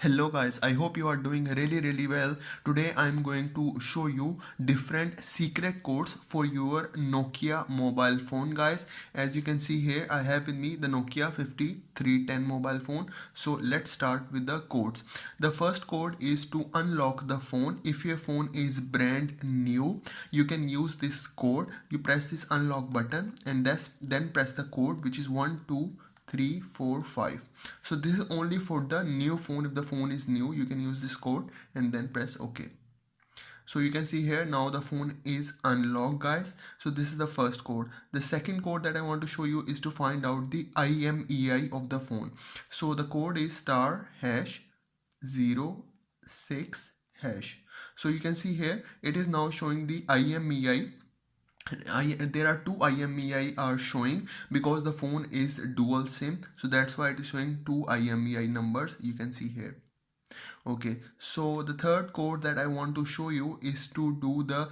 Hello guys, I hope you are doing really well. Today I'm going to show you different secret codes for your Nokia mobile phone guys. As you can see here, I have with me the Nokia 5310 mobile phone. So let's start with the codes. The first code is to unlock the phone. If your phone is brand new, you can use this code. You press this unlock button and then press the code, which is 12345. So this is only for the new phone. If the phone is new, you can use this code and then press OK. So you can see here now the phone is unlocked guys. So this is the first code. The second code that I want to show you is to find out the IMEI of the phone. So the code is star hash 06 hash. So you can see here it is now showing the IMEI. There are two IMEI are showing because the phone is dual SIM, so that's why it is showing two IMEI numbers. You can see here. Okay, so the third code that I want to show you is to do the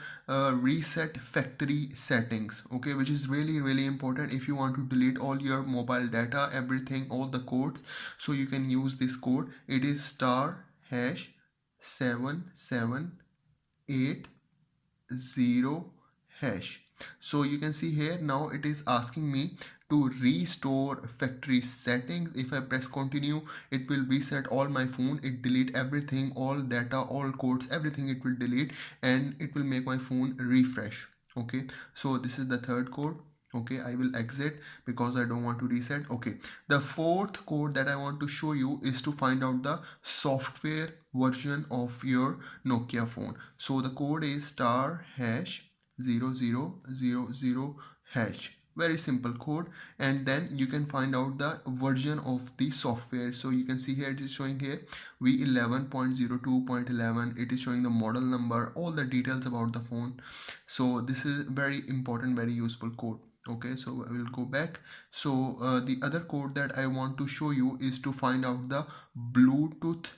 reset factory settings, okay, which is really important if you want to delete all your mobile data, everything, all the codes. So you can use this code. It is star hash 7780 hash. So you can see here now it is asking me to restore factory settings. If I press continue, it will reset all my phone, it delete everything, all data, all codes, everything it will delete, and it will make my phone refresh. Okay, so this is the third code. Okay, I will exit because I don't want to reset. Okay, the fourth code that I want to show you is to find out the software version of your Nokia phone. So the code is star hash 0000 hash. Very simple code, and then you can find out the version of the software. So you can see here it is showing here v11.02.11. it is showing the model number, all the details about the phone. So this is very important, very useful code. Okay, so I will go back. So the other code that I want to show you is to find out the Bluetooth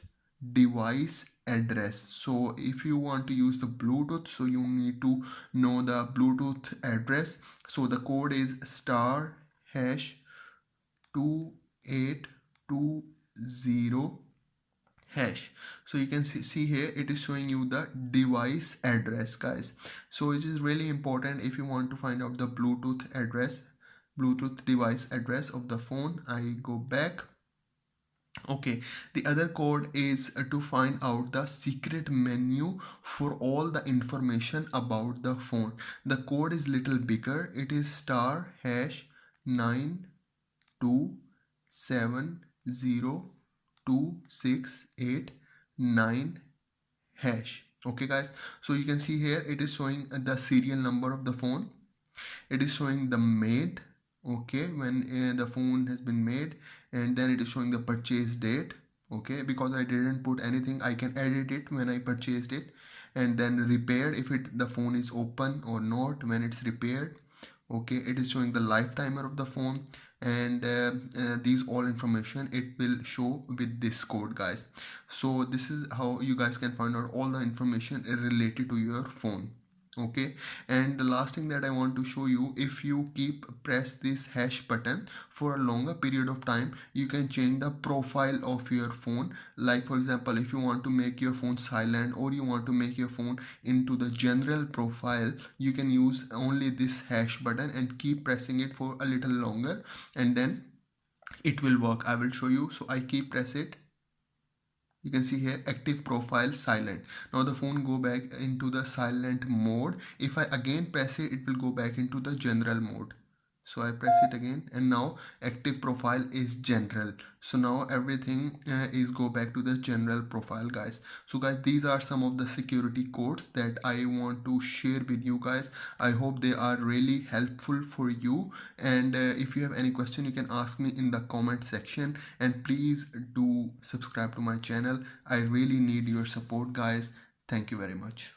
device address. So if you want to use the Bluetooth, so you need to know the Bluetooth address. So the code is star hash 2820 hash. So you can see here it is showing you the device address guys. So it is really important if you want to find out the Bluetooth address, Bluetooth device address of the phone. I go back. Okay, the other code is to find out the secret menu for all the information about the phone. The code is little bigger. It is star hash 9270268 hash. Okay guys, so you can see here it is showing the serial number of the phone. It is showing the made, okay, when the phone has been made, and then it is showing the purchase date. Okay, because I didn't put anything, I can edit it when I purchased it. And then repaired, if the phone is open or not when it's repaired. Okay, it is showing the lifetimer of the phone, and these all information it will show with this code guys. So this is how you guys can find out all the information related to your phone. Okay, and the last thing that I want to show you, if you keep press this hash button for a longer period of time, you can change the profile of your phone. Like for example, if you want to make your phone silent or you want to make your phone into the general profile, you can use only this hash button and keep pressing it for a little longer, and then it will work. I will show you. So I keep press it. You can see here active profile silent. Now the phone go back into the silent mode. If I again press it, it will go back into the general mode. So I press it again, and now active profile is general. So now everything is go back to the general profile guys. So guys, these are some of the security codes that I want to share with you guys. I hope they are really helpful for you, and if you have any question, you can ask me in the comment section, and please do subscribe to my channel. I really need your support guys. Thank you very much.